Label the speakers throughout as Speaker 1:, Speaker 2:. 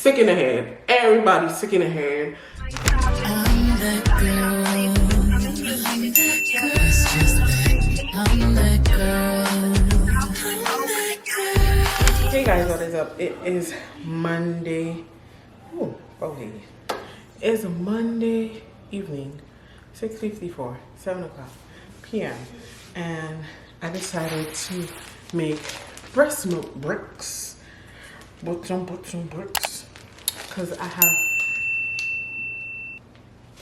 Speaker 1: sick in the head. Everybody's sick in the head.
Speaker 2: I'm that girl. It's just that I'm that girl.
Speaker 1: Hey guys, what is up? It is Monday. Okay. It's a Monday evening, 6:54, 7 o'clock p.m. And I decided to make breast milk bricks. Put some bricks. Because I have,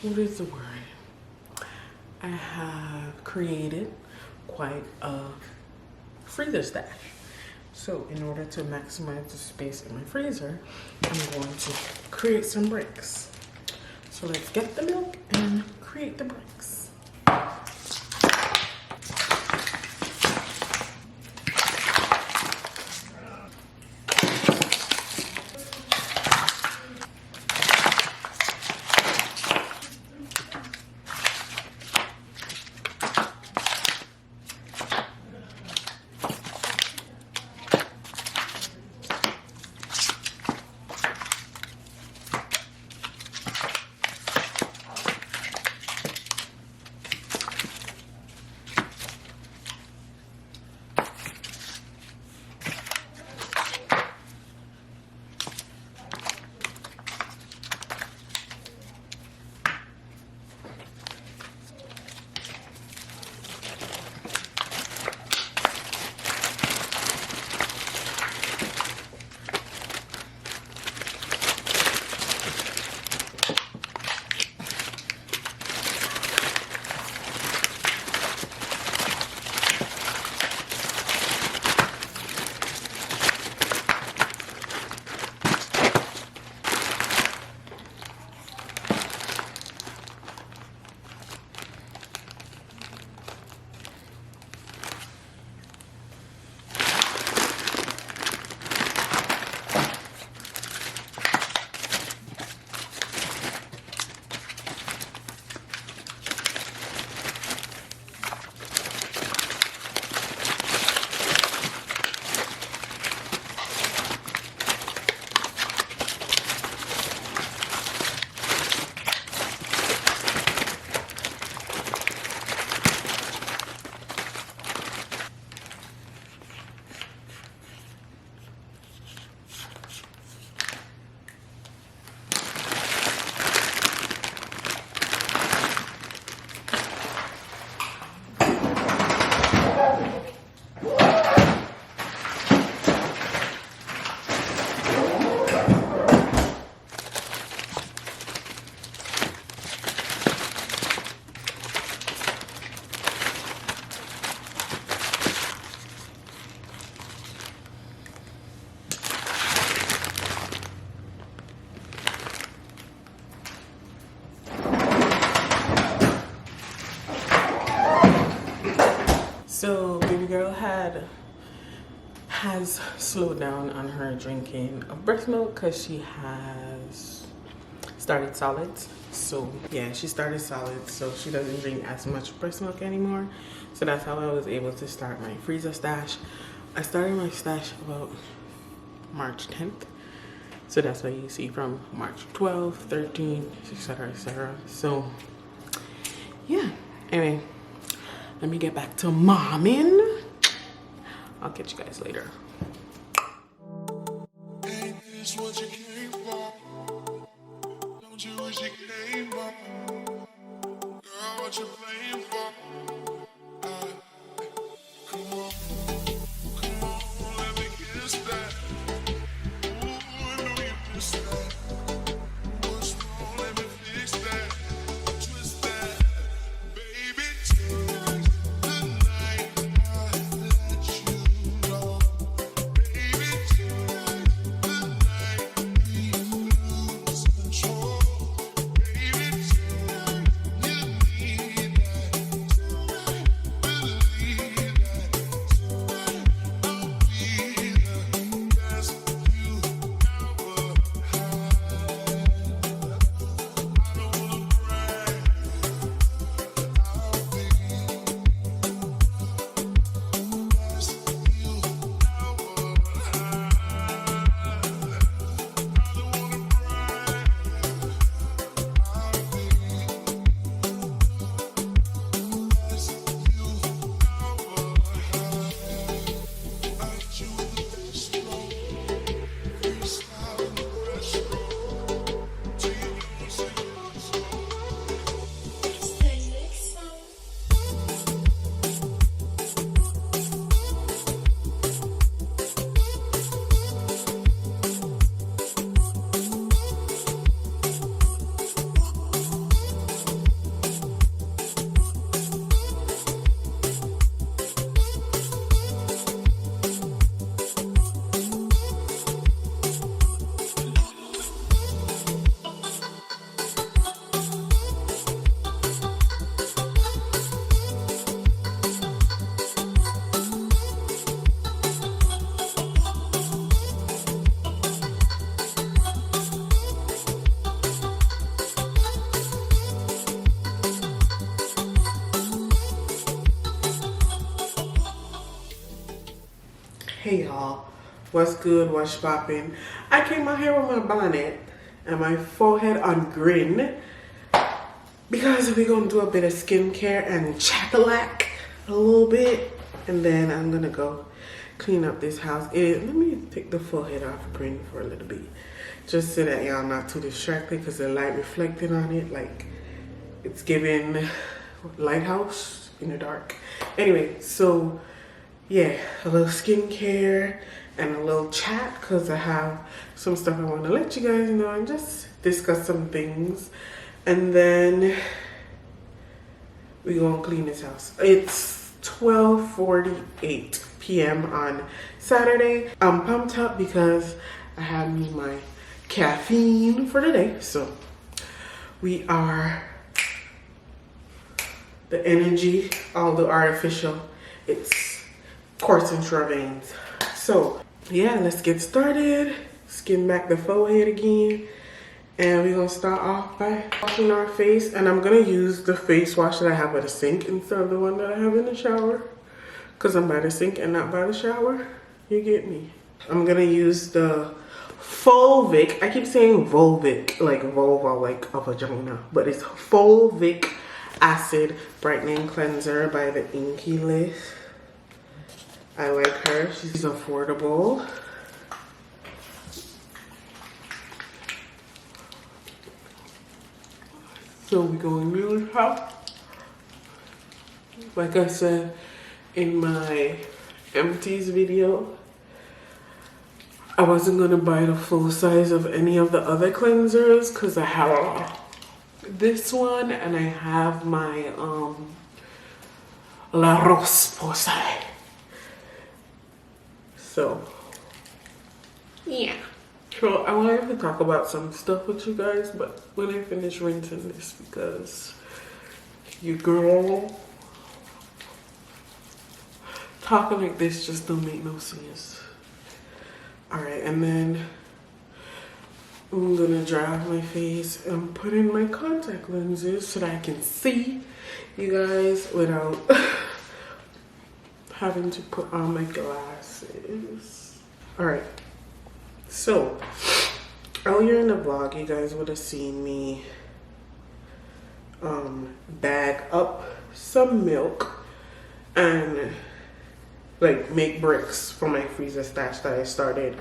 Speaker 1: what is the word? I have created quite a freezer stash. So in order to maximize the space in my freezer, I'm going to create some bricks. So let's get the milk and create the bricks. So baby girl has slowed down on her drinking of breast milk because she has started solids. So yeah, she started solids, so she doesn't drink as much breast milk anymore. So that's how I was able to start my freezer stash. I started my stash about March 10th. So that's what you see from March 12th, 13th, etc, etc. So yeah, anyway. Let me get back to momming. I'll catch you guys later.
Speaker 3: Ain't this what you came for? Don't you wish you came for? Girl, what you playing for? Come on, let me kiss that. Ooh, I know you miss that. What's wrong? Let me fix that. Twist that, baby.
Speaker 1: Hey y'all, what's good, what's poppin'? I came out here with my bonnet and my forehead on grin because we're gonna do a bit of skincare and chatalack a little bit, and then I'm gonna go clean up this house. Let me take the forehead off grin for a little bit, just so that y'all not too distracted because the light reflecting on it, like it's giving lighthouse in the dark. Anyway, so yeah, a little skincare and a little chat because I have some stuff I want to let you guys know and just discuss some things, and then we're gonna clean this house. It's 12:48 p.m. on Saturday. I'm pumped up because I have me my caffeine for the day. So we are the energy, all the artificial, it's coursing through our veins. So yeah, let's get started. Skin back the forehead again. And we're gonna start off by washing our face. And I'm gonna use the face wash that I have by the sink instead of the one that I have in the shower, because I'm by the sink and not by the shower. You get me? I'm gonna use the Fulvic. I keep saying Volvic, like vulva, like a vagina, but it's Fulvic Acid Brightening Cleanser by the Inky List. I like her. She's affordable. So we're going to use her. Like I said in my empties video, I wasn't going to buy the full size of any of the other cleansers because I have this one and I have my La Roche-Posay. So yeah. So I wanted to talk about some stuff with you guys, but when I finish rinsing this, because your girl talking like this just don't make no sense. Alright, and then I'm gonna dry off my face and put in my contact lenses so that I can see you guys without having to put on my glasses. Alright, so earlier in the vlog you guys would have seen me bag up some milk and like make bricks for my freezer stash that I started,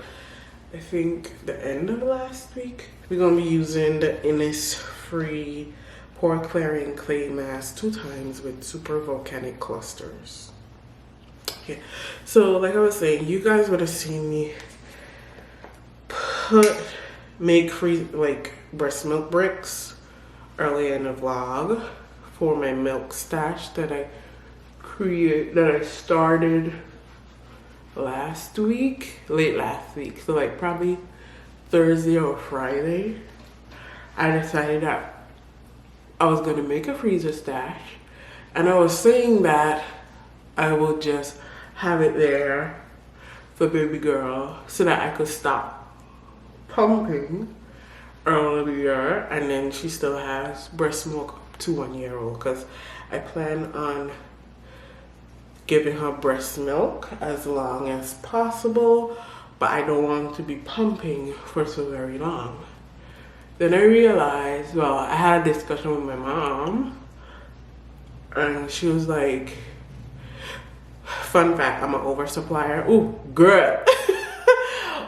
Speaker 1: I think, the end of last week. We're gonna be using the Innisfree pore clearing clay mask 2 times with super volcanic clusters. Okay, so like I was saying, you guys would have seen me make breast milk bricks earlier in the vlog for my milk stash that I started last week, late last week, so like probably Thursday or Friday. I decided that I was gonna make a freezer stash, and I was saying that I will just have it there for baby girl so that I could stop pumping earlier, and then she still has breast milk to 1 year old, because I plan on giving her breast milk as long as possible, but I don't want to be pumping for so very long. Then I realized, well, I had a discussion with my mom, and she was like, fun fact, I'm an oversupplier. Ooh, girl.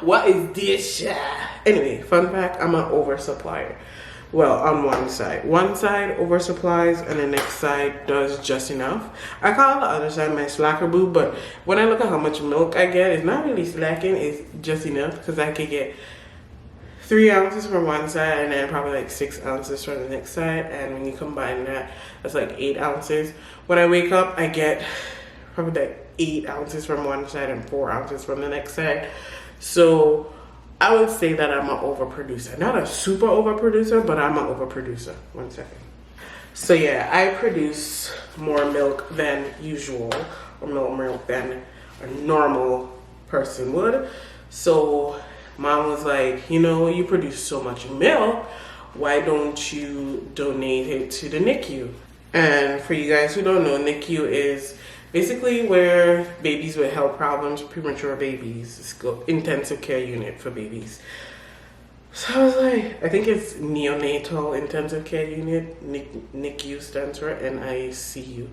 Speaker 1: What is this shit? Anyway, fun fact, I'm an oversupplier. Well, on one side oversupplies and the next side does just enough. I call the other side my slacker boo, but when I look at how much milk I get, it's not really slacking, it's just enough, because I could get 3 ounces from one side and then probably like 6 ounces from the next side, and when you combine that, that's like 8 ounces. When I wake up, I get probably like 8 ounces from one side and 4 ounces from the next side. So I would say that I'm an overproducer. Not a super overproducer, but I'm an overproducer. 1 second. So yeah, I produce more milk than usual, or more milk than a normal person would. So mom was like, you know, you produce so much milk, why don't you donate it to the Nicu? And for you guys who don't know, Nicu is basically where babies with health problems, premature babies, it's intensive care unit for babies. So I was like, I think it's neonatal intensive care unit. NICU stands for NICU.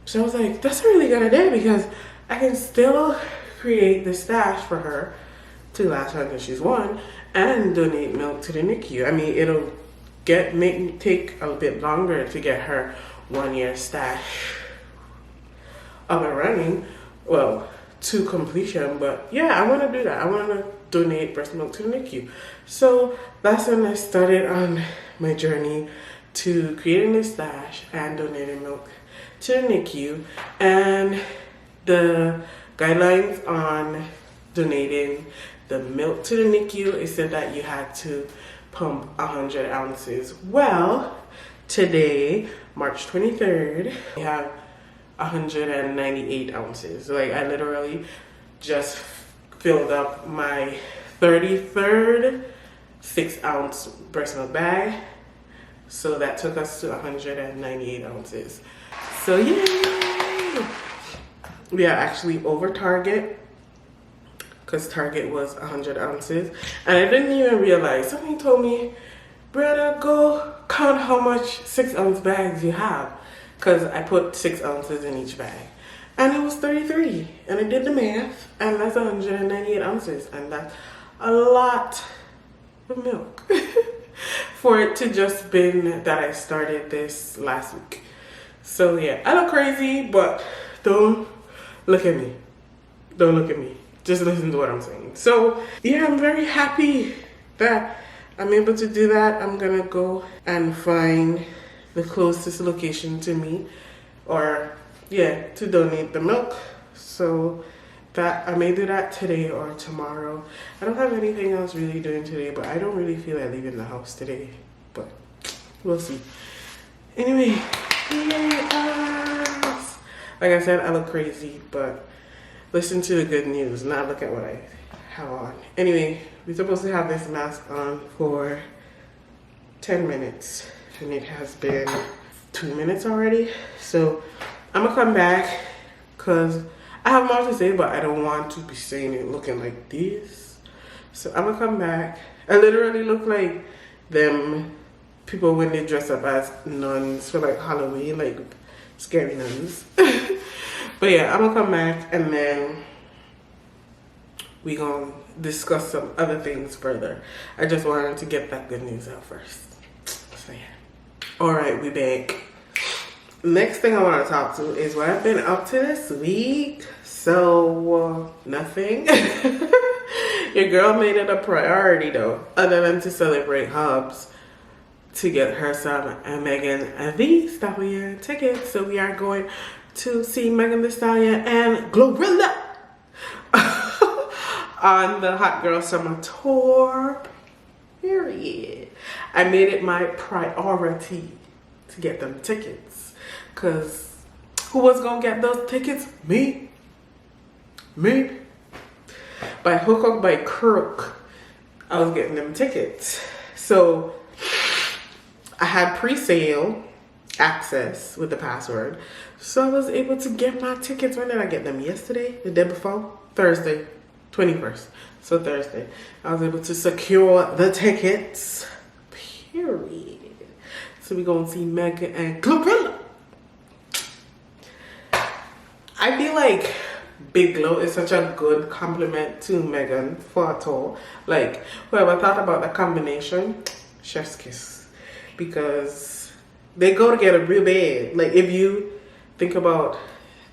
Speaker 1: So I was like, that's a really good idea because I can still create the stash for her to last her until she's 1 and donate milk to the NICU. I mean, it'll take a bit longer to get her 1 year stash up and running, well, to completion. But yeah, I want to do that. I want to donate breast milk to the NICU. So that's when I started on my journey to creating this stash and donating milk to the NICU. And the guidelines on donating the milk to the NICU is said that you had to pump 100 ounces. Well, today, March 23rd, we have 198 ounces. Like, I literally just filled up my 33rd 6-ounce breast milk bag. So that took us to 198 ounces. So yay! We are actually over Target because Target was 100 ounces. And I didn't even realize, somebody told me, Brianna, go count how much 6-ounce bags you have. Because I put 6 ounces in each bag. And it was 33. And I did the math. And that's 198 ounces. And that's a lot of milk. For it to just been that I started this last week. So yeah, I look crazy, but don't look at me. Don't look at me. Just listen to what I'm saying. So yeah, I'm very happy that I'm able to do that. I'm gonna go and find the closest location to me, or yeah, to donate the milk. So that I may do that today or tomorrow. I don't have anything else really doing today, but I don't really feel like leaving the house today, but we'll see. Anyway, yes. Like I said, I look crazy, but listen to the good news, not look at what I have on. Anyway, we're supposed to have this mask on for 10 minutes. And it has been 2 minutes already. So I'm gonna come back because I have more to say, but I don't want to be saying it looking like this. So I'm gonna come back. I literally look like them people when they dress up as nuns for like Halloween, like scary nuns. But yeah, I'm gonna come back and then we gonna discuss some other things further. I just wanted to get that good news out first. So yeah. Alright, we back. Next thing I want to talk to is what I've been up to this week. So, nothing. Your girl made it a priority though, other than to celebrate Hubs, to get her some Megan Thee Stallion tickets. So we are going to see Megan Thee Stallion and Glorilla on the Hot Girl Summer Tour. Period. I made it my priority to get them tickets. Cause who was gonna get those tickets? Me. By hook or by crook, I was getting them tickets. So I had pre-sale access with the password. So I was able to get my tickets. When did I get them? Yesterday? The day before? Thursday. 21st. So Thursday. I was able to secure the tickets. Period. So we're going to see Megan and Glorilla. I feel like Big Glow is such a good compliment to Megan for a tour. Like, whoever thought about the combination, chef's kiss. Because they go together real bad. Like, if you think about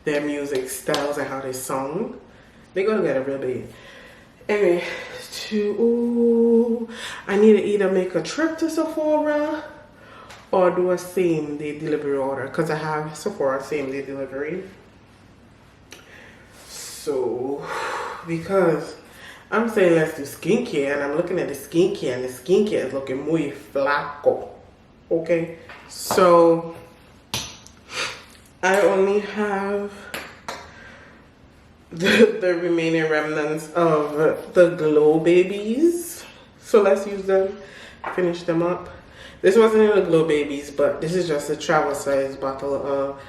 Speaker 1: their music styles and how they song, they go together real bad. Anyway, I need to either make a trip to Sephora or do a same day delivery order because I have Sephora same day delivery. So, because I'm saying let's do skincare, and I'm looking at the skincare, and the skincare is looking muy flaco. Okay, so I only have the remaining remnants of the Glow Babies. So let's use them, finish them up. This wasn't in the Glow Babies, but this is just a travel size bottle of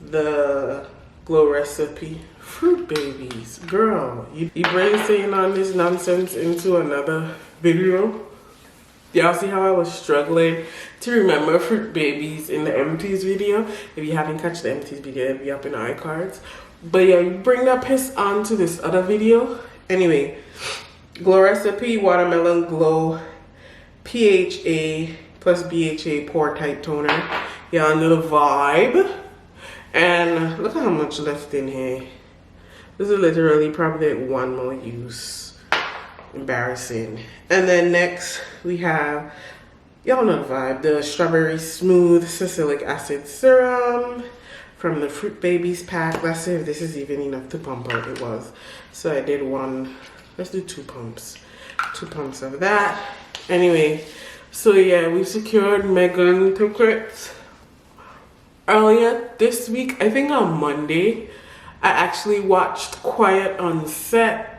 Speaker 1: the Glow recipe. Fruit babies. Girl, you brain saying on this nonsense into another video? Y'all see how I was struggling to remember fruit babies in the empties video? If you haven't catch the empties video, it'll be up in the iCards. But yeah, you bring that piss on to this other video. Anyway, Glow recipe, watermelon glow, PHA plus BHA pore type toner. Yeah, under the vibe. And look at how much left in here. This is literally probably like one more use. Embarrassing. And then next we have, y'all know the vibe, the strawberry smooth salicylic acid serum from the Fruit Babies pack. Let's see if this is even enough to pump out. It was. So I did one. Let's do 2 pumps. 2 pumps of that. Anyway, so yeah, we secured Megan tickets earlier this week. I think on Monday, I actually watched Quiet on Set.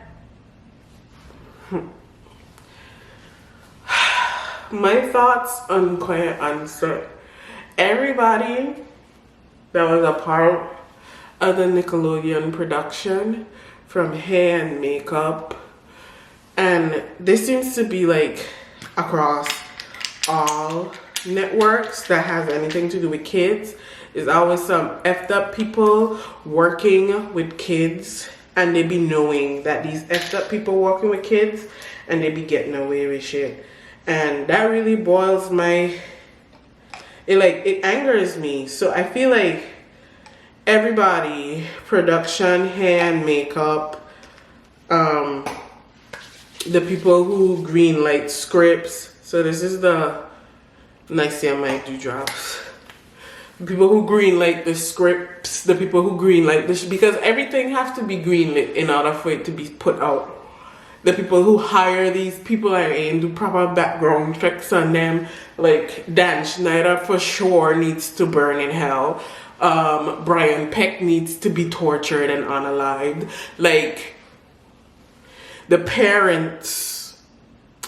Speaker 1: My thoughts on Quiet on Set. Everybody that was a part of the Nickelodeon production, from hair and makeup, and this seems to be like across all networks that has anything to do with kids. There's always some effed up people working with kids, and they be knowing that these effed up people working with kids, and they be getting away with shit. And that really boils my, it angers me. So I feel like everybody, production, hair and makeup, the people who green light scripts. So this is the nice mic dewdrops. The people who green light the scripts, the people who green light this, because everything has to be green lit in order for it to be put out. The people who hire these people and do proper background checks on them, like Dan Schneider for sure needs to burn in hell. Brian Peck needs to be tortured and unalived. Like, the parents,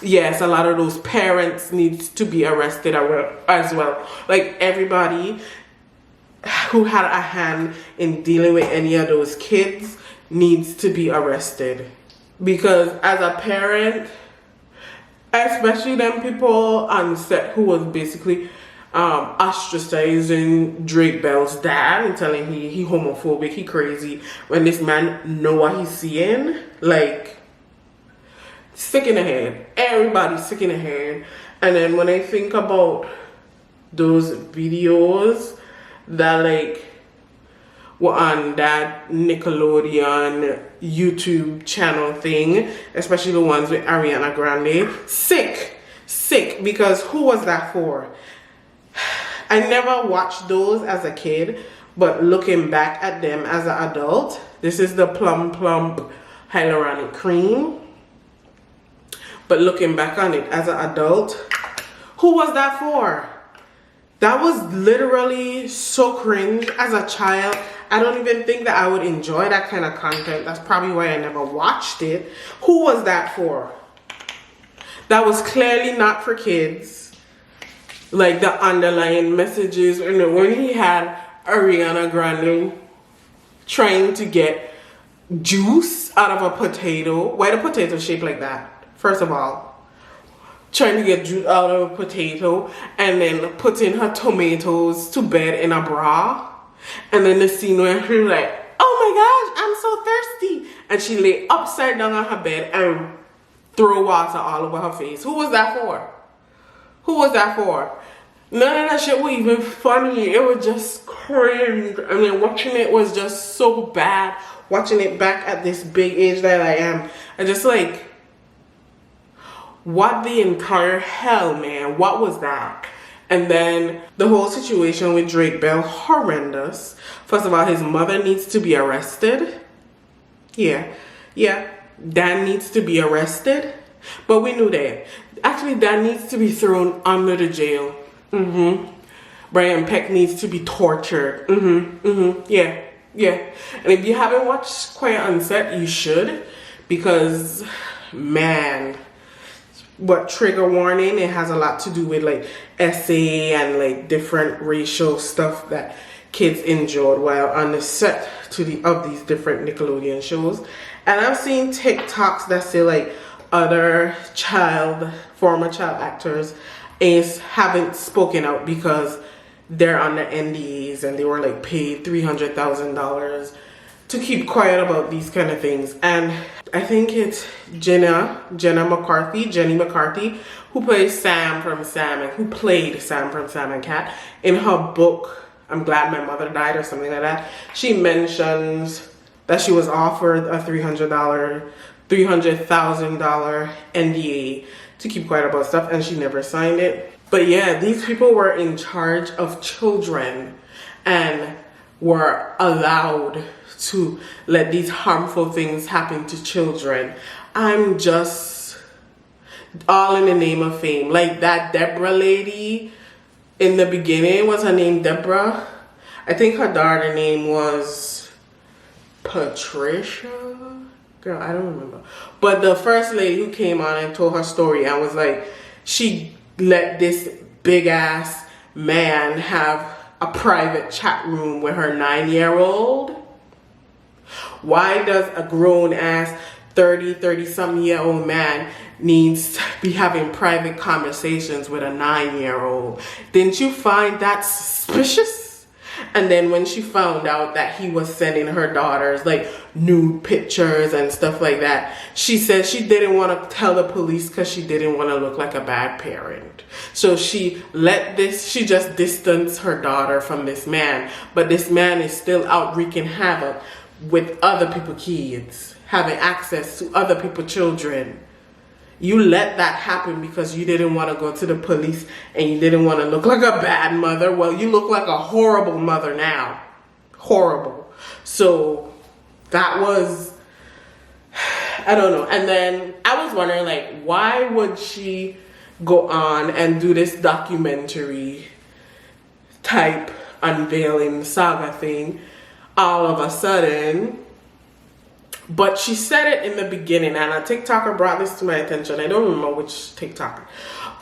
Speaker 1: yes, a lot of those parents needs to be arrested as well. Like, everybody who had a hand in dealing with any of those kids needs to be arrested. Because as a parent, especially them people on set who was basically ostracizing Drake Bell's dad and telling he homophobic, he crazy, when this man know what he's seeing, like, sick in the head. Everybody's sick in the head. And then when I think about those videos that like were on that Nickelodeon YouTube channel thing, especially the ones with Ariana Grande, sick, because who was that for? I never watched those as a kid, but looking back at them as an adult, this is the Plum Plump Hyaluronic Cream. But looking back on it as an adult, who was that for? That was literally so cringe. As a child, I don't even think that I would enjoy that kind of content. That's probably why I never watched it. Who was that for? That was clearly not for kids. Like the underlying messages, and when he had Ariana Grande trying to get juice out of a potato. Why the potato shaped like that? First of all, trying to get juice out of a potato and then putting her tomatoes to bed in a bra. And then the scene where she's like, oh my gosh, I'm so thirsty. And she lay upside down on her bed and throw water all over her face. Who was that for? Who was that for? None of that shit was even funny. It was just cringe. I mean, watching it was just so bad. Watching it back at this big age that I am, I just like, what the entire hell, man? What was that? And then the whole situation with Drake Bell, horrendous. First of all, his mother needs to be arrested. Yeah, Dan needs to be arrested. But we knew that. Actually, Dan needs to be thrown under the jail. Brian Peck needs to be tortured. Yeah. And if you haven't watched Quiet on Set, you should. Because, man, what trigger warning, it has a lot to do with like SA and like different racial stuff that kids endured while on the set of these different Nickelodeon shows. And I've seen TikToks that say like other former child actors haven't spoken out because they're under NDAs and they were like paid $300,000 to keep quiet about these kind of things. And I think it's Jenny McCarthy, who played Sam from Sam and Cat. In her book, I'm Glad My Mother Died or something like that, she mentions that she was offered a $300,000 NDA to keep quiet about stuff, and she never signed it. But yeah, these people were in charge of children and were allowed to let these harmful things happen to children. I'm just all in the name of fame. Like that Deborah lady in the beginning, was her name Deborah? I think her daughter name was Patricia? Girl, I don't remember. But the first lady who came on and told her story and was like, she let this big ass man have a private chat room with her 9-year-old. Why does a grown ass 30-something-year-old man needs to be having private conversations with a 9-year-old? Didn't you find that suspicious? And then when she found out that he was sending her daughters like nude pictures and stuff like that, she said she didn't want to tell the police because she didn't want to look like a bad parent. So she just distanced her daughter from this man. But this man is still out wreaking havoc with other people's kids, having access to other people's children. You let that happen because you didn't want to go to the police and you didn't want to look like a bad mother. Well, you look like a horrible mother now. Horrible. So that was, I don't know. And then I was wondering, like, why would she go on and do this documentary type unveiling saga thing all of a sudden? But she said it in the beginning, and a TikToker brought this to my attention. I don't remember which TikToker.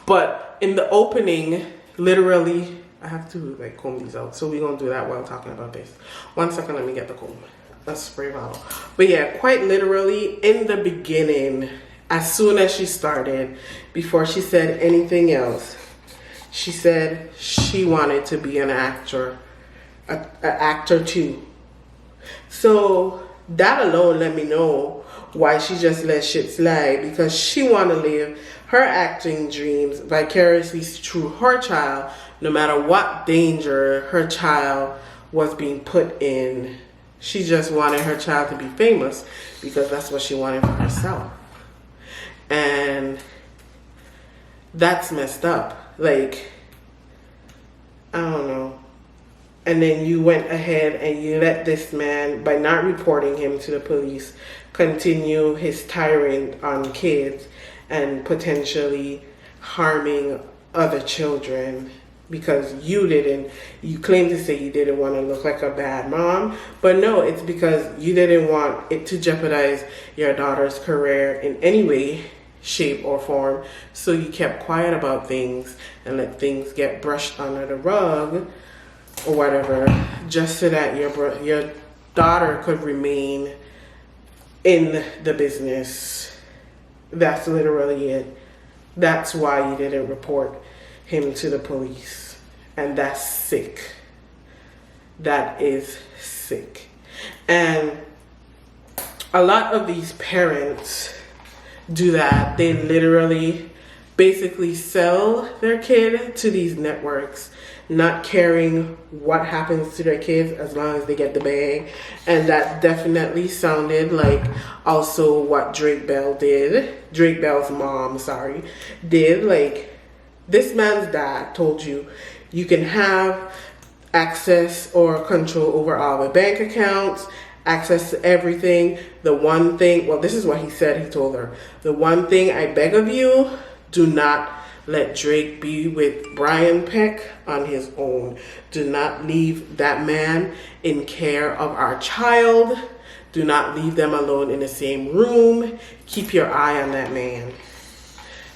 Speaker 1: But in the opening, literally, I have to like comb these out. So we're going to do that while talking about this. 1 second, let me get the comb. That's spray bottle. But yeah, quite literally, in the beginning, as soon as she started, before she said anything else, she said she wanted to be an actor. An actor too. So that alone let me know why she just let shit slide, because she want to live her acting dreams vicariously through her child, no matter what danger her child was being put in. She just wanted her child to be famous because that's what she wanted for herself. And that's messed up. Like, I don't know. And then you went ahead and you let this man, by not reporting him to the police, continue his tirade on kids and potentially harming other children because you claim to say you didn't want to look like a bad mom, but no, it's because you didn't want it to jeopardize your daughter's career in any way, shape, or form. So you kept quiet about things and let things get brushed under the rug or whatever, just so that your daughter could remain in the business. That's literally it. That's why you didn't report him to the police. And that's sick. That is sick. And a lot of these parents do that. They literally basically sell their kid to these networks, not caring what happens to their kids as long as they get the bag. And that definitely sounded like also what Drake Bell's mom, did. Like, this man's dad told you can have access or control over all the bank accounts, access to everything. The one thing, well, this is what he said, he told her, the one thing I beg of you, do not let Drake be with Brian Peck on his own. Do not leave that man in care of our child. Do not leave them alone in the same room. Keep your eye on that man.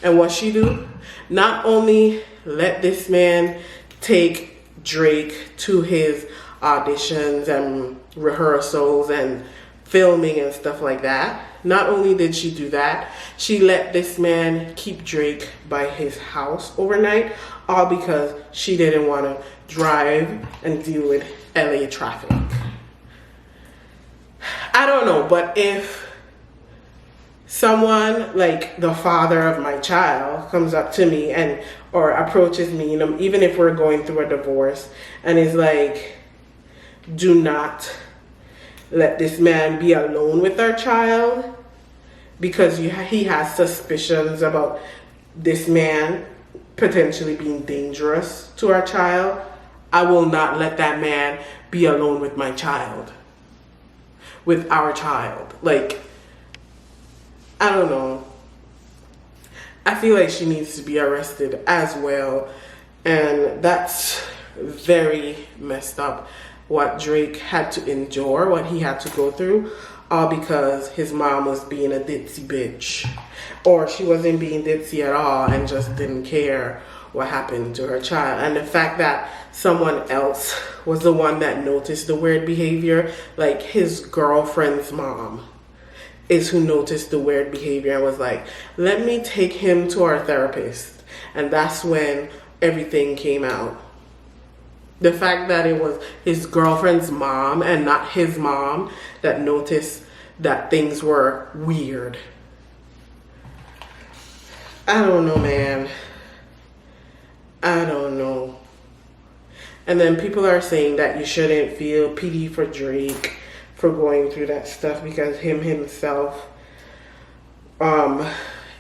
Speaker 1: And what she do? Not only let this man take Drake to his auditions and rehearsals and filming and stuff like that. Not only did she do that, she let this man keep Drake by his house overnight, all because she didn't want to drive and deal with LA traffic. I don't know, but if someone like the father of my child comes up to me and or approaches me, you know, even if we're going through a divorce, and is like, do not let this man be alone with our child because he has suspicions about this man potentially being dangerous to our child, I will not let that man be alone with my child, with our child. Like, I don't know. I feel like she needs to be arrested as well. And that's very messed up, what Drake had to endure, what he had to go through, all because his mom was being a ditzy bitch. Or she wasn't being ditzy at all and just didn't care what happened to her child. And the fact that someone else was the one that noticed the weird behavior, like his girlfriend's mom is who noticed the weird behavior and was like, let me take him to our therapist. And that's when everything came out. The fact that it was his girlfriend's mom and not his mom that noticed that things were weird. I don't know, man. I don't know. And then people are saying that you shouldn't feel pity for Drake for going through that stuff because himself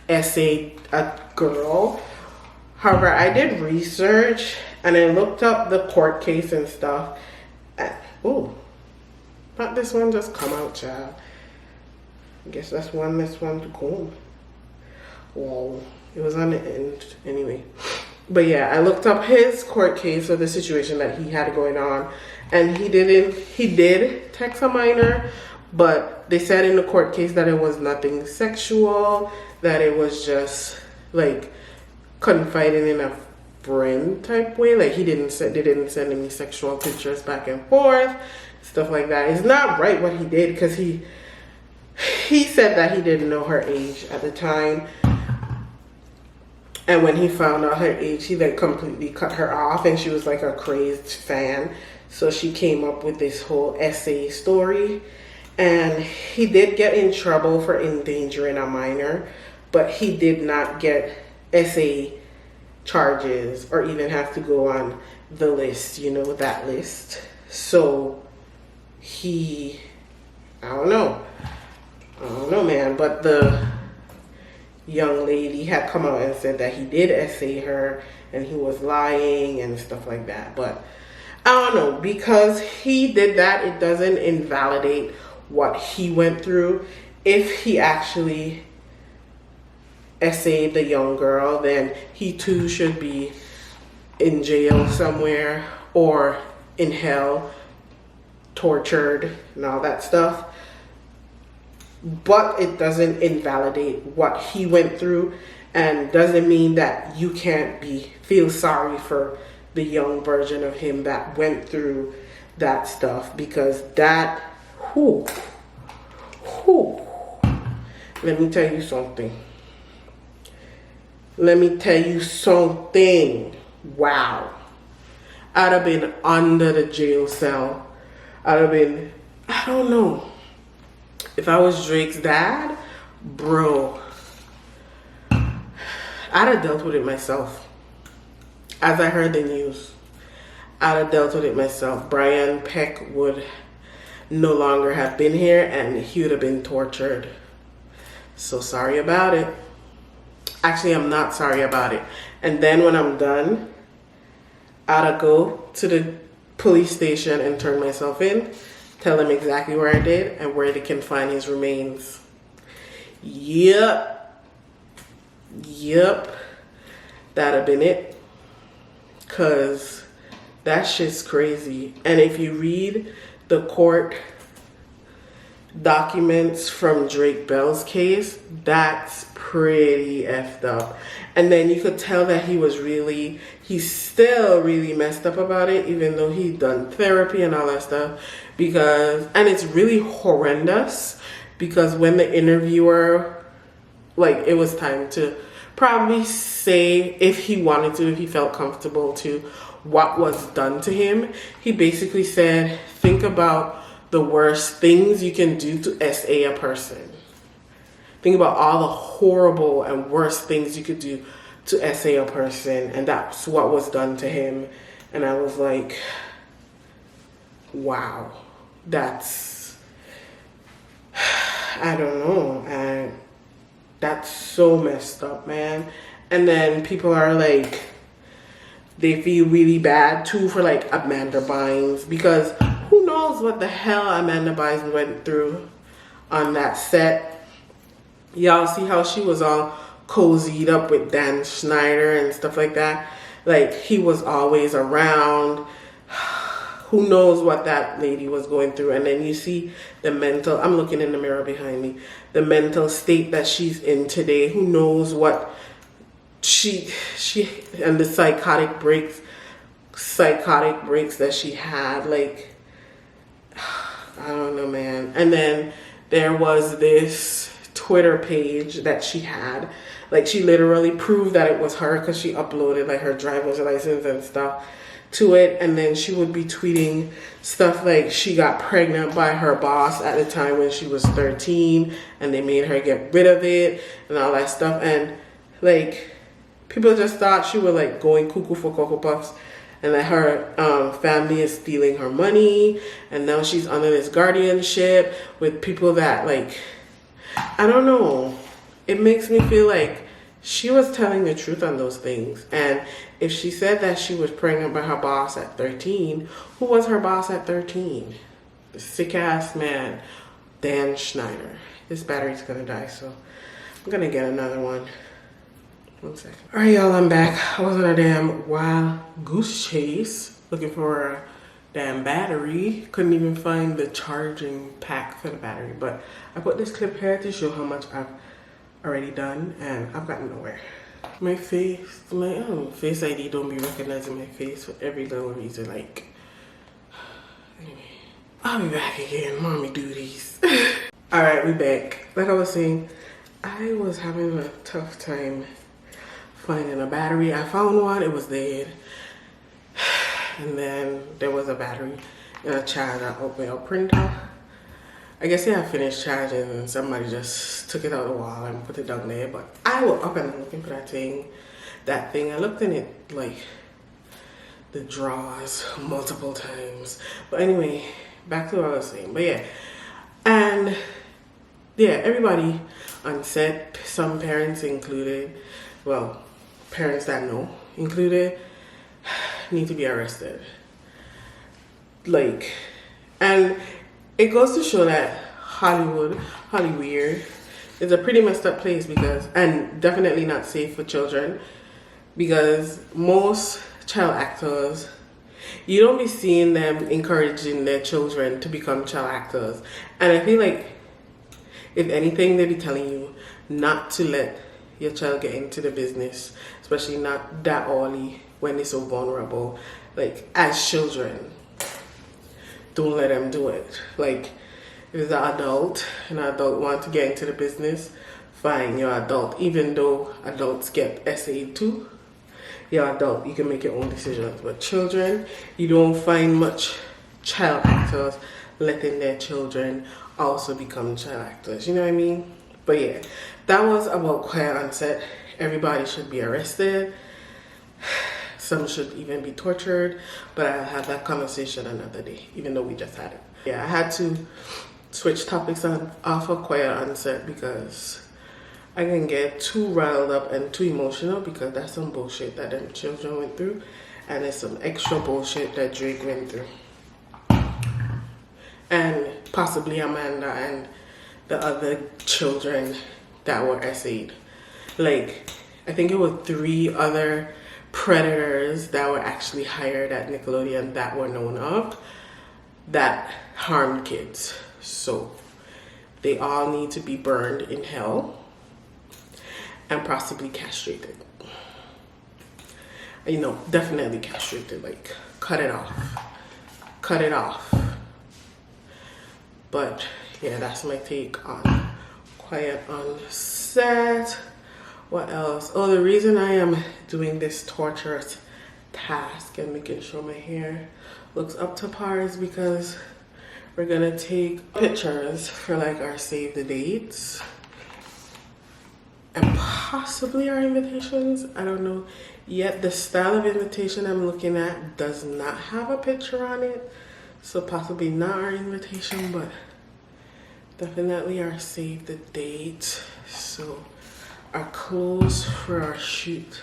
Speaker 1: essayed a girl. However, I did research and I looked up the court case and stuff. Oh, not this one just come out, child. I guess that's one less one to comb. Whoa, it was on the end anyway. But yeah, I looked up his court case of the situation that he had going on, and he did text a minor, but they said in the court case that it was nothing sexual, that it was just like confiding in a friend type way. Like they didn't send any sexual pictures back and forth, stuff like that. It's not right what he did, because he said that he didn't know her age at the time. And when he found out her age, he like completely cut her off, and she was like a crazed fan. So she came up with this whole essay story, and he did get in trouble for endangering a minor, but he did not get essay charges or even have to go on the list, you know, that list. So I don't know, man, but the young lady had come out and said that he did essay her and he was lying and stuff like that. But I don't know, because he did that, it doesn't invalidate what he went through. If he actually essayed the young girl, then he too should be in jail somewhere or in hell, tortured and all that stuff. But it doesn't invalidate what he went through, and doesn't mean that you can't feel sorry for the young version of him that went through that stuff, because that, let me tell you something. Wow. I'd have been under the jail cell. I don't know. If I was Drake's dad, bro, I'd have dealt with it myself. As I heard the news, I'd have dealt with it myself. Brian Peck would no longer have been here, and he would have been tortured. So sorry about it. Actually, I'm not sorry about it. And then when I'm done, I'd go to the police station and turn myself in, tell them exactly where I did and where they can find his remains. Yep. That'd have been it. Cause that shit's crazy. And if you read the court documents from Drake Bell's case, that's pretty effed up. And then you could tell that he's still really messed up about it, even though he'd done therapy and all that stuff. And it's really horrendous, because when the interviewer, like, it was time to probably say, if he wanted to, if he felt comfortable to, what was done to him, he basically said, think about the worst things you can do to SA a person. Think about all the horrible and worst things you could do to SA a person, and that's what was done to him. And I was like, wow, that's, I don't know, and that's so messed up, man. And then people are like, they feel really bad too for like Amanda Bynes, because who knows what the hell Amanda Bynes went through on that set. Y'all see how she was all cozied up with Dan Schneider and stuff like that. Like, he was always around. Who knows what that lady was going through. And then you see the mental, I'm looking in the mirror behind me, the mental state that she's in today. Who knows what she and the psychotic breaks that she had. Like, I don't know, man. And then there was this Twitter page that she had. Like, she literally proved that it was her, because she uploaded like her driver's license and stuff to it. And then she would be tweeting stuff like she got pregnant by her boss at the time when she was 13, and they made her get rid of it and all that stuff. And like, people just thought she was like going cuckoo for Cocoa Puffs, and that her family is stealing her money, and now she's under this guardianship with people that, like, I don't know. It makes me feel like she was telling the truth on those things. And if she said that she was pregnant by her boss at 13, who was her boss at 13? The sick ass man, Dan Schneider. This battery's gonna die, so I'm gonna get another one. 1 second. Alright, y'all, I'm back. I was on a damn wild goose chase looking for a damn battery. Couldn't even find the charging pack for the battery. But I put this clip here to show how much I've already done, and I've gotten nowhere. My face, my face ID don't be recognizing my face for every little reason. Like, anyway, I'll be back again, mommy duties. Alright, we back. Like I was saying, I was having a tough time finding a battery. I found one, it was dead. And then there was a battery in a charger out by a printer. I guess I finished charging and somebody just took it out of the wall and put it down there. But I was up and looking for that thing. I looked in it, like, the drawers multiple times. But anyway, back to what I was saying. But yeah, and yeah, everybody on set, some parents included, well, parents that know included, need to be arrested. Like, and it goes to show that Hollywood is a pretty messed up place, because, and definitely not safe for children, because most child actors, you don't be seeing them encouraging their children to become child actors. And I feel like, if anything, they be telling you not to let your child get into the business, especially not that early when they're so vulnerable. Like, as children, don't let them do it. Like, if it's an adult and an adult want to get into the business, fine, you're an adult. Even though adults get SA'd too, you're an adult, you can make your own decisions. But children, you don't find much child actors letting their children also become child actors, you know what I mean? But yeah, that was about Quiet on Set. Everybody should be arrested. Some should even be tortured, but I'll have that conversation another day, even though we just had it. Yeah, I had to switch topics off of Quiet on Set, because I can get too riled up and too emotional, because that's some bullshit that them children went through, and it's some extra bullshit that Drake went through. And possibly Amanda and the other children that were SA'd. Like, I think it was 3 other predators that were actually hired at Nickelodeon that were known of that harmed kids. So they all need to be burned in hell and possibly castrated. You know, definitely castrated, like cut it off. But yeah, that's my take on quiet on set. What else? Oh, the reason I am doing this torturous task and making sure my hair looks up to par is because we're gonna take pictures for like our save the dates and possibly our invitations. I don't know yet. The style of invitation I'm looking at does not have a picture on it, so possibly not our invitation, but definitely our save the date. So our clothes for our shoot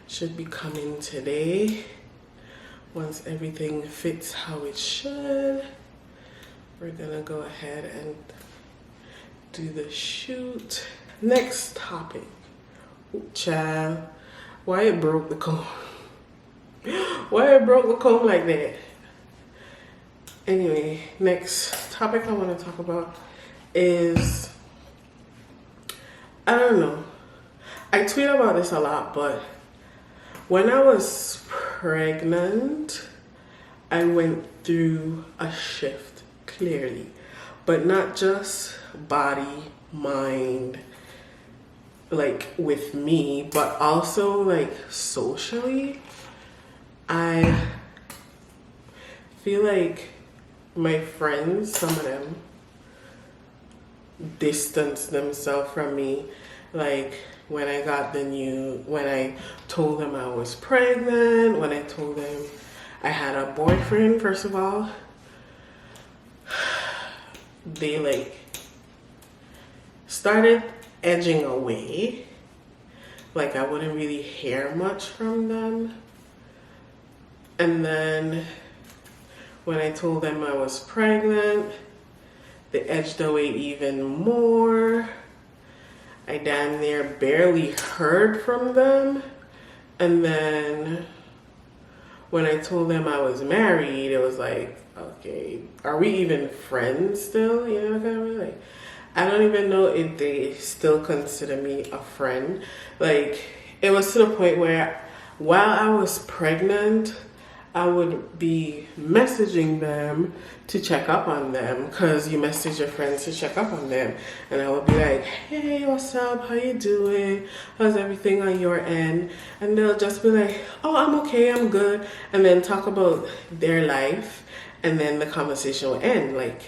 Speaker 1: should be coming today. Once everything fits how it should, we're gonna go ahead and do the shoot. Next topic. Child, why it broke the comb? Why it broke the comb like that? Anyway, next topic I want to talk about is, I don't know. I tweet about this a lot, but when I was pregnant, I went through a shift, clearly. But not just body, mind, like with me, but also like socially. I feel like my friends, some of them, distanced themselves from me. Like when I told them I was pregnant, when I told them I had a boyfriend, first of all, they like started edging away. Like I wouldn't really hear much from them. And then when I told them I was pregnant, they edged away even more. I damn near barely heard from them. And then when I told them I was married, it was like, okay, are we even friends still? You know, kind of like, I don't even know if they still consider me a friend. Like, it was to the point where while I was pregnant, I would be messaging them to check up on them, because you message your friends to check up on them. And I would be like, hey, what's up? How you doing? How's everything on your end? And they'll just be like, oh, I'm okay, I'm good. And then talk about their life. And then the conversation will end. Like,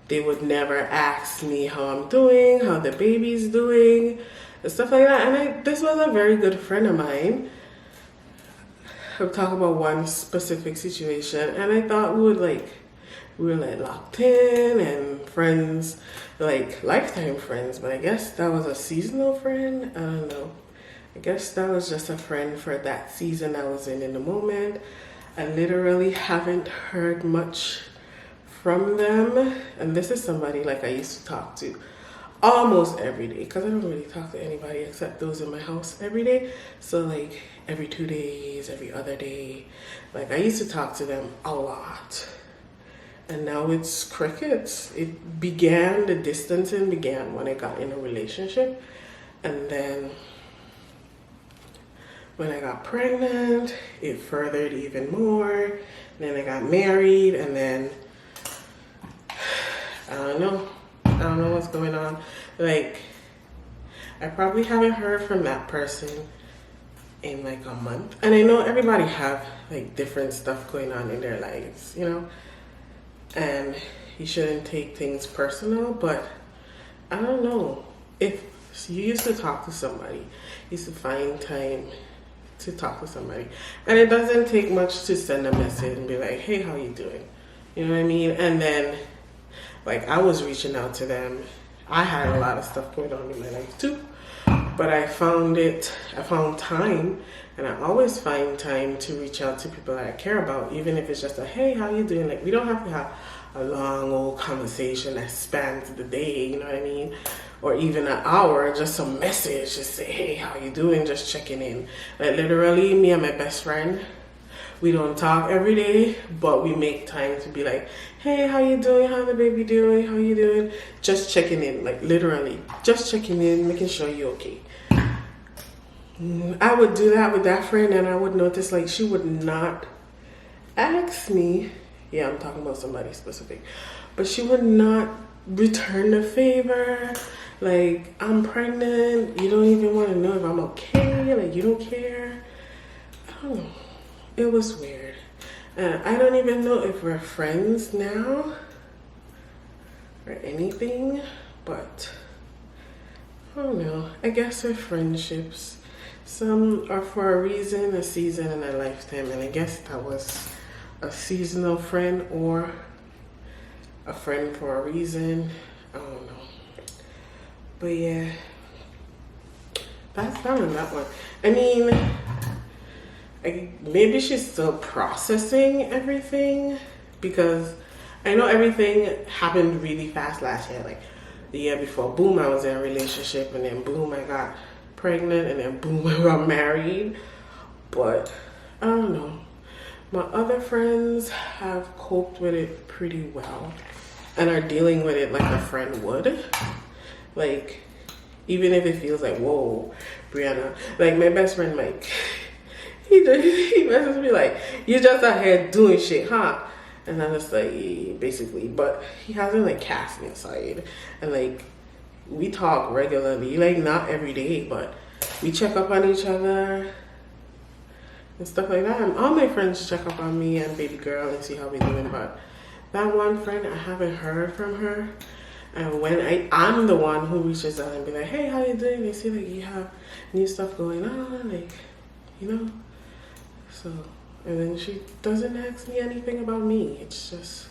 Speaker 1: they would never ask me how I'm doing, how the baby's doing, and stuff like that. And this was a very good friend of mine. I'll talk about one specific situation, and I thought we were like locked in and friends, like lifetime friends, but I guess that was a seasonal friend. I don't know. I guess that was just a friend for that season I was in the moment. I literally haven't heard much from them, and this is somebody like I used to talk to almost every day, because I don't really talk to anybody except those in my house every day. So like every 2 days, every other day, like I used to talk to them a lot. And now it's crickets. The distancing began when I got in a relationship. And then when I got pregnant, it furthered even more. Then I got married, and then I don't know what's going on. Like, I probably haven't heard from that person in like a month. And I know everybody have like different stuff going on in their lives, you know? And you shouldn't take things personal, but I don't know. If you used to talk to somebody, you used to find time to talk to somebody, and it doesn't take much to send a message and be like, hey, how you doing? You know what I mean? And then like I was reaching out to them. I had a lot of stuff going on in my life too, but I found time, and I always find time to reach out to people that I care about, even if it's just a, hey, how you doing? Like, we don't have to have a long old conversation that spans the day, you know what I mean? Or even an hour, just a message, just say, hey, how you doing? Just checking in. Like literally, me and my best friend, We don't talk every day, but we make time to be like, hey, how you doing? How the baby doing? How you doing? Just checking in, like literally, just checking in, making sure you're okay. I would do that with that friend, and I would notice like she would not ask me. Yeah, I'm talking about somebody specific, but she would not return the favor. Like, I'm pregnant. You don't even want to know if I'm okay. Like, you don't care. I don't know. It was weird. And I don't even know if we're friends now or anything, but I don't know. I guess with friendships, some are for a reason, a season, and a lifetime. And I guess that was a seasonal friend or a friend for a reason. I don't know. But yeah, that's that on that one. I mean, maybe she's still processing everything, because I know everything happened really fast last year. Like the year before, boom, I was in a relationship, and then boom, I got pregnant, and then boom, I got married. But I don't know. My other friends have coped with it pretty well and are dealing with it like a friend would. Like, even if it feels like, whoa, Brianna, like my best friend Mike, he messages me like, you just out here doing shit, huh? And I'm just like, yeah, basically, but he hasn't like cast me aside. And like, we talk regularly, like not every day, but we check up on each other and stuff like that. And all my friends check up on me and baby girl and see how we're doing. But that one friend, I haven't heard from her. And when I'm the one who reaches out and be like, hey, how you doing? They see like you have new stuff going on, like, you know. So, and then she doesn't ask me anything about me. It's just,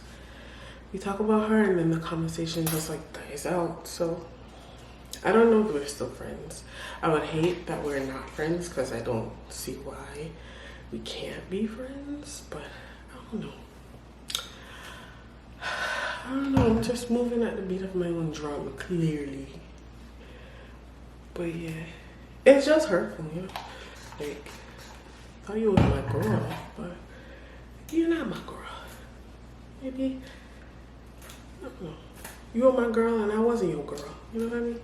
Speaker 1: we talk about her and then the conversation just like dies out. So, I don't know if we're still friends. I would hate that we're not friends, because I don't see why we can't be friends, but I don't know. I don't know, I'm just moving at the beat of my own drum, clearly. But yeah, it's just hurtful, you know? Like, I thought you was my girl, but you're not my girl. Maybe, I don't know. You were my girl and I wasn't your girl, you know what I mean?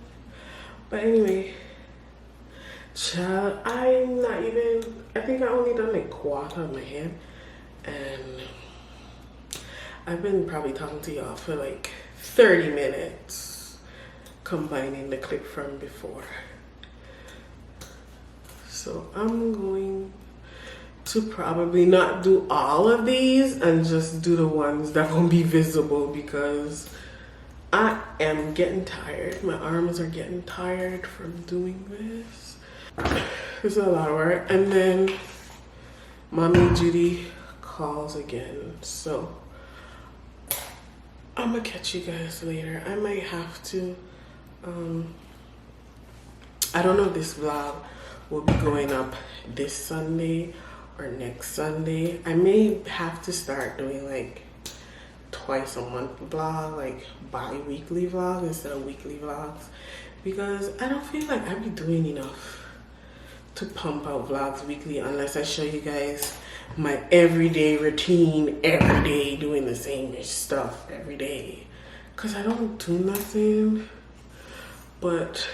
Speaker 1: But anyway, child, I'm not even, I think I only done like quarter of my hair, and I've been probably talking to y'all for like 30 minutes, combining the clip from before. So I'm going to probably not do all of these and just do the ones that won't be visible, because I am getting tired. My arms are getting tired from doing this. It's a lot of work. And then Mommy Judy calls again. So I'm gonna catch you guys later. I might have to, I don't know if this vlog will be going up this Sunday or next Sunday. I may have to start doing like twice a month vlog, like bi-weekly vlog instead of weekly vlogs, because I don't feel like I be doing enough to pump out vlogs weekly unless I show you guys my everyday routine every day, doing the same stuff every day, because I don't do nothing but,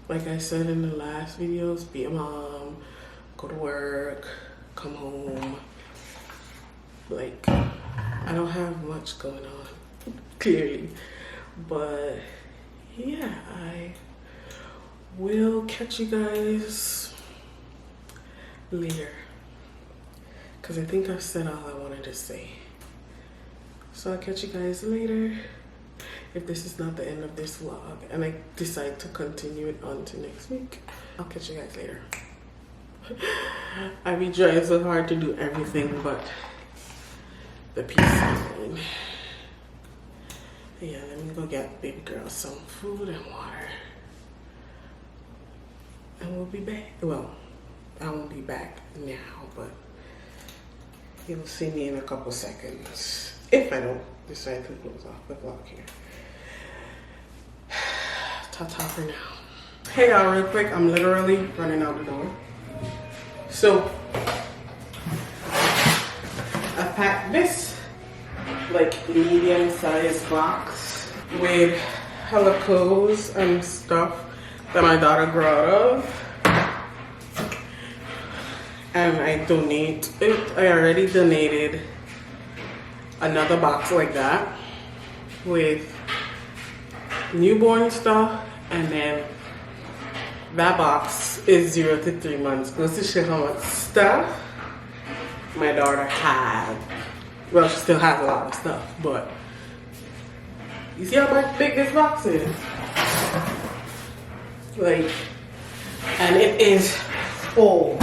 Speaker 1: like I said in the last videos, be a mom, go to work, come home. Like, I don't have much going on, clearly. But yeah, I will catch you guys later, because I think I've said all I wanted to say. So I'll catch you guys later, if this is not the end of this vlog and I decide to continue it on to next week. I'll catch you guys later. I be trying so hard to do everything but the peace sign. Yeah, let me go get baby girl some food and water, and we'll be back. Well, I won't be back now, but you'll see me in a couple seconds if I don't decide to close off the vlog here. Ta-ta for now. Hey y'all, real quick, I'm literally running out the door. So I packed this like medium-sized box with hella clothes and stuff that my daughter grew out of, and I donate it. I already donated another box like that with newborn stuff, and then that box is 0 to 3 months. Goes to show how much stuff my daughter had. Well, she still has a lot of stuff, but you see how big this box is? Like, and it is full.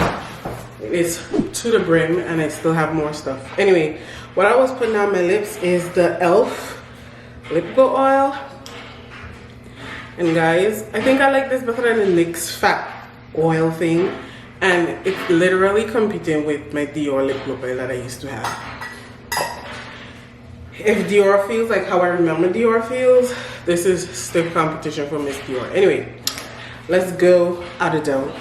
Speaker 1: It is to the brim, and I still have more stuff. Anyway, what I was putting on my lips is the e.l.f. lip glow oil. And guys, I think I like this better than the NYX fat oil thing. And it's literally competing with my Dior lip glow oil that I used to have. If Dior feels like how I remember Dior feels, this is still competition for Miss Dior. Anyway, let's go out of dough.